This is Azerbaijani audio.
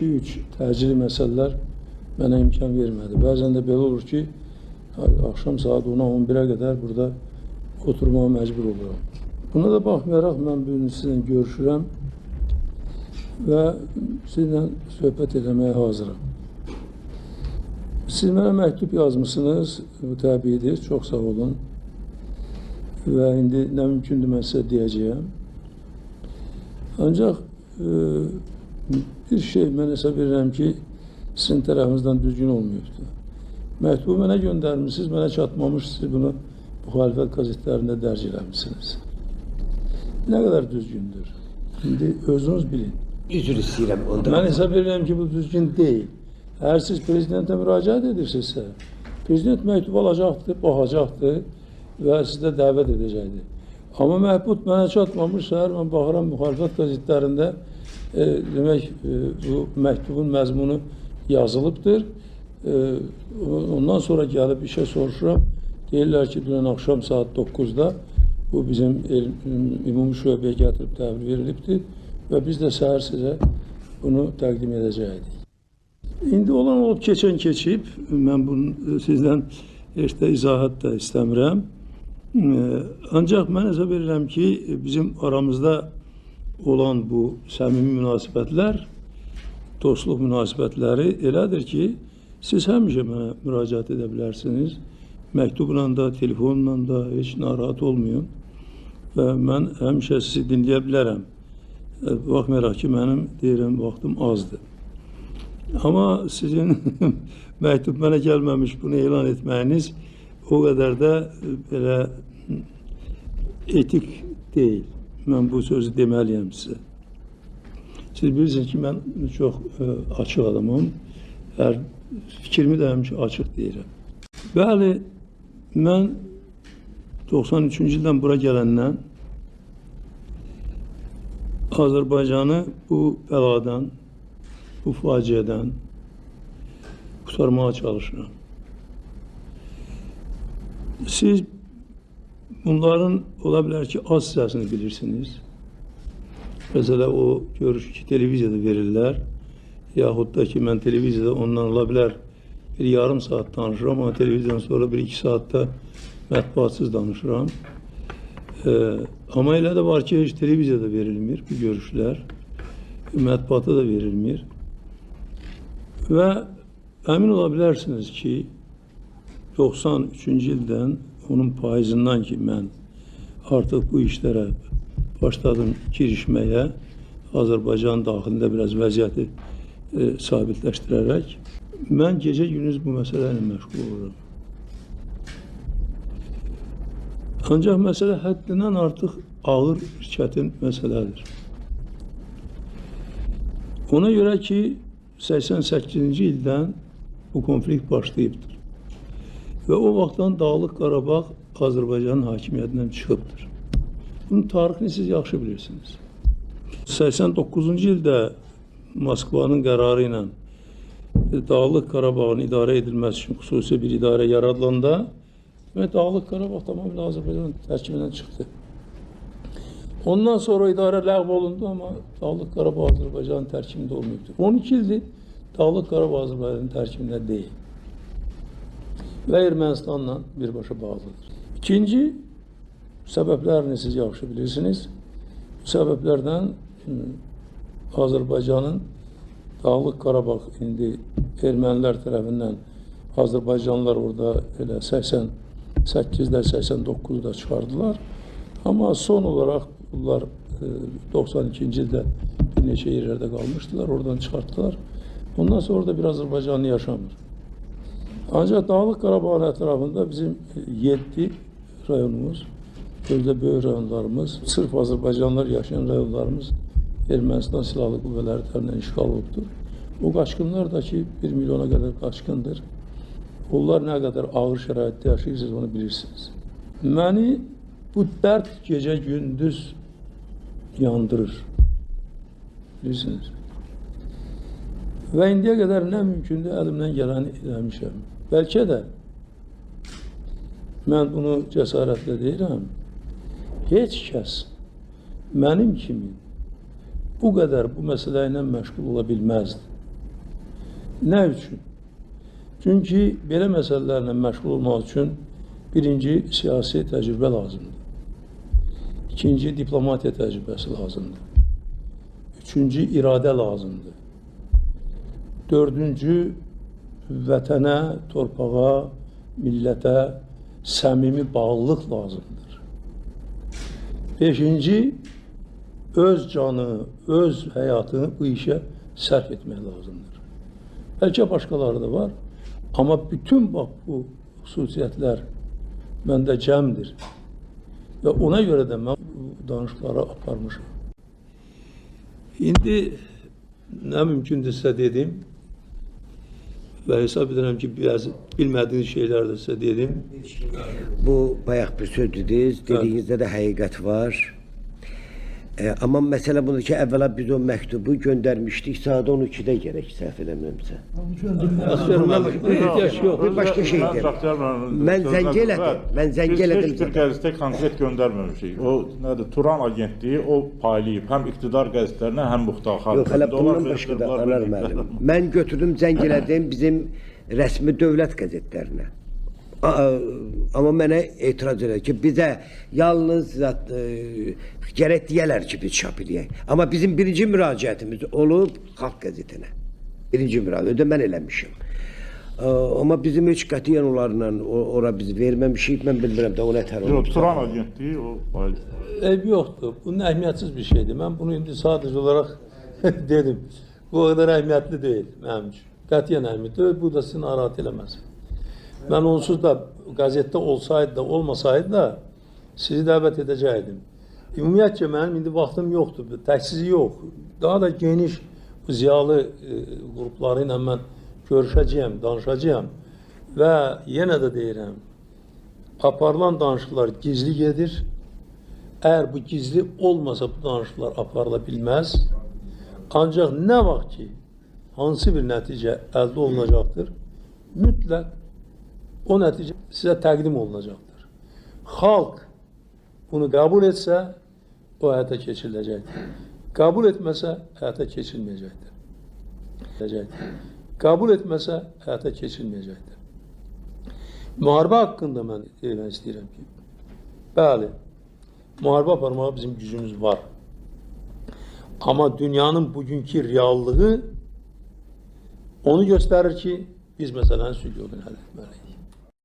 2-3 təcili məsələlər mənə imkan vermədi. Bəzən də belə olur ki, axşam saat 10-a 11-ə qədər burada oturmağa məcbur oluram. Buna da baxmayaraq mən bu gün sizinlə görüşürəm və sizinlə söhbət etməyə hazıram. Siz mənə məktub yazmışsınız, bu təbiidir, çox sağ olun. Və indi nə mümkündür mən sizə deyəcəyəm. Ancaq bir şey mən hesab edirəm ki, sizin tərəfinizdən düzgün olmayıbdır. Məktubu mənə göndərmişsiniz, mənə çatmamış, siz bunu müxalifət qəzetlərində dərc eləmişsiniz. Nə qədər düzgündür? İndi özünüz bilin. Üzr istəyirəm ondan. Mən hesab edirəm ki, bu düzgün deyil. Əgər siz prezidentə müraciət edirsinizsə, prezident məktubu alacaqdır, baxacaqdır və sizdə dəvət edəcəkdir. Amma məhdud mənə çatmamış, səhər mən baxıram müxalifət qəzetlərində demək, bu məktubun məzmunu yazılıbdır. Ondan sonra gəlib işə soruşuram. Deyirlər ki, dünən axşam saat 9-da bu bizim ümumi şöbəyə gətirib təhvil verilibdir və biz də səhər sizə bunu təqdim edəcəkdik. İndi olan olub, keçən keçib, mən bunu sizdən heç də izahat da istəmirəm. Ancaq mən hesab edirəm ki, bizim aramızda olan bu səmimi münasibətlər, dostluq münasibətləri elədir ki, siz həmişə mənə müraciət edə bilərsiniz. Məktubla da, telefonla da heç narahat olmayın və mən həmişə sizi dinləyə bilərəm. Baxmayaraq ki, mənim deyirəm, vaxtım azdır. Amma sizin məktub mənə gəlməmiş bunu elan etməyiniz o qədər də belə etik deyil. Mən bu sözü deməliyəm sizə. Siz bilirsiniz ki, mən çox açıq adamım. Fikrimi də həmişə açıq deyirəm. Bəli, mən 93-cü ildən bura gələndən Azərbaycanı bu bəladan, bu faciədən qurtarmağa çalışıram. Siz bunların ola bilər ki, az hissəsini bilirsiniz. Məsələ o görüş ki, televiziyada verirlər. Yaxud da ki, mən televiziyada ondan ola bilər bir yarım saat danışıram, amma televiziyadan sonra 1-2 saatda mətbuatsız danışıram. Amma elə də var ki, heç televiziyada verilmir bu görüşlər. Mətbuata da verilmir. Və əmin ola bilərsiniz ki, 93-cü ildən, onun payızından ki, mən artıq bu işlərə başladım girişməyə, Azərbaycan daxilində biraz vəziyyəti sabitləşdirərək, mən gecə-gündüz bu məsələ ilə məşğul olurum. Ancaq məsələ həddindən artıq ağır, çətin məsələdir. Ona görə ki, 88-ci ildən bu konflikt başlayıbdır. Və o vaxtdan Dağlıq Qarabağ Azərbaycanın hakimiyyətindən çıxıbdır. Bunun tarixini siz yaxşı bilirsiniz. 89-cu ildə Moskvanın qərarı ilə Dağlıq Qarabağın idarə edilməsi üçün xüsusi bir idarə yaradılanda və Dağlıq Qarabağ tamamilə Azərbaycanın tərkibindən çıxdı. Ondan sonra idarə ləğv olundu, amma Dağlıq Qarabağ Azərbaycanın tərkibində olmayıbdır. 12 ildir Dağlıq Qarabağ Azərbaycanın tərkibində deyil və Ermənistanla birbaşa bağlıdır. İkinci, səbəblərini siz yaxşı bilirsiniz. Bu səbəblərdən Azərbaycanın Dağlıq Qarabağ indi ermənilər tərəfindən Azərbaycanlılar orada elə 88-də, 89-da çıxardılar. Amma son olaraq bunlar 92-ci ildə bir neçə yerlərdə qalmışdılar, oradan çıxartdılar. Ondan sonra da bir Azərbaycanlı yaşamır. Ancaq Dağlıq Qarabağın ətrafında bizim 7 rayonumuz, özdə böyük rayonlarımız, sırf Azərbaycanlılar yaşayan rayonlarımız Ermənistan silahlı qüvvələri tərəfindən işğal olubdur. O qaçqınlar da ki, 1 milyona qədər qaçqındır. Onlar nə qədər ağır şəraitdə yaşayırsınız, onu bilirsiniz. Məni bu dərd gecə-gündüz yandırır. Bilirsiniz. Və indiyə qədər nə mümkündür, əlimdən gələni eləmişəm. Bəlkə də mən bunu cəsarətlə deyirəm, heç kəs mənim kimi bu qədər bu məsələ ilə məşğul ola bilməzdi. Nə üçün? Çünki belə məsələlərlə məşğul olmaq üçün birinci siyasi təcrübə lazımdır. İkinci diplomatiya təcrübəsi lazımdır. Üçüncü iradə lazımdır. Dördüncü vətənə, torpağa, millətə səmimi bağlılıq lazımdır. Beşinci, öz canı, öz həyatını bu işə sərf etmək lazımdır. Bəlkə başqaları da var, amma bütün bax bu xüsusiyyətlər məndə cəmdir. Və ona görə də mən bu danışıqları aparmışam. İndi nə mümkündürsə dedim və hesab edirəm ki, biraz bilmədiyiniz şeylər də sizə dedim. Bu bayaq bir söz dediniz, dediyinizdə də həqiqət var. Amma məsələ budur ki, əvvəla biz o məktubu göndərmişdik saat 12-də gərək səhv eləmirəmsə. Bir başqa şeydir. Mən zəng elədim. Biz heç bir qəzetə konkret göndərməmişik. O nədir? Turan agentliyi o paylayıb həm iqtidar qəzetlərinə, həm muxtar xalq. Yox, hələ bundan başqa da anar müəllim. Mən götürdüm, zəng elədim bizim rəsmi dövlət qəzetlərinə. Amma mənə etiraz edir ki, bizə yalnız gərək deyələr ki, biz çap edəyək. Amma bizim birinci müraciətimiz olub Xalq qəzetinə. Birinci müraciət, mən eləmişim. Amma bizim heç qətiyyən onlarla ora biz verməmişik, mən bilmirəm də o nətər olub. Yox, Turan agentliyi o paylayıb. Yoxdur, bunun əhəmiyyətsiz bir şeydir. Mən bunu indi sadəcə olaraq dedim. Bu o qədər əhəmiyyətli deyil mənim üçün. Qətiyyən əhəmiyyətli deyil, bu da sizi narahat eləməsin. Mən onsuz da qəzetdə olsaydı da, olmasaydı da sizi dəvət edəcəkdim. Ümumiyyətcə, mənim indi vaxtım yoxdur, təksizi yox. Daha da geniş ziyalı qrupları ilə mən görüşəcəyəm, danışacağım və yenə də deyirəm, aparılan danışıqlar gizli gedir. Əgər bu gizli olmasa bu danışıqlar aparıla bilməz. Ancaq nə vaxt ki, hansı bir nəticə əldə olunacaqdır, mütləq o nəticə sizə təqdim olunacaqdır. Xalq bunu qəbul etsə, o həyata keçiriləcəkdir. Qəbul etməsə, həyata keçirilməyəcəkdir. Qəbul etməsə, həyata keçirilməyəcəkdir. Müharibə haqqında mən demək istəyirəm ki, bəli, müharibə aparmağa bizim gücümüz var. Amma dünyanın bugünkü reallığı onu göstərir ki, biz məsələni sülh yolu ilə həll etməliyik.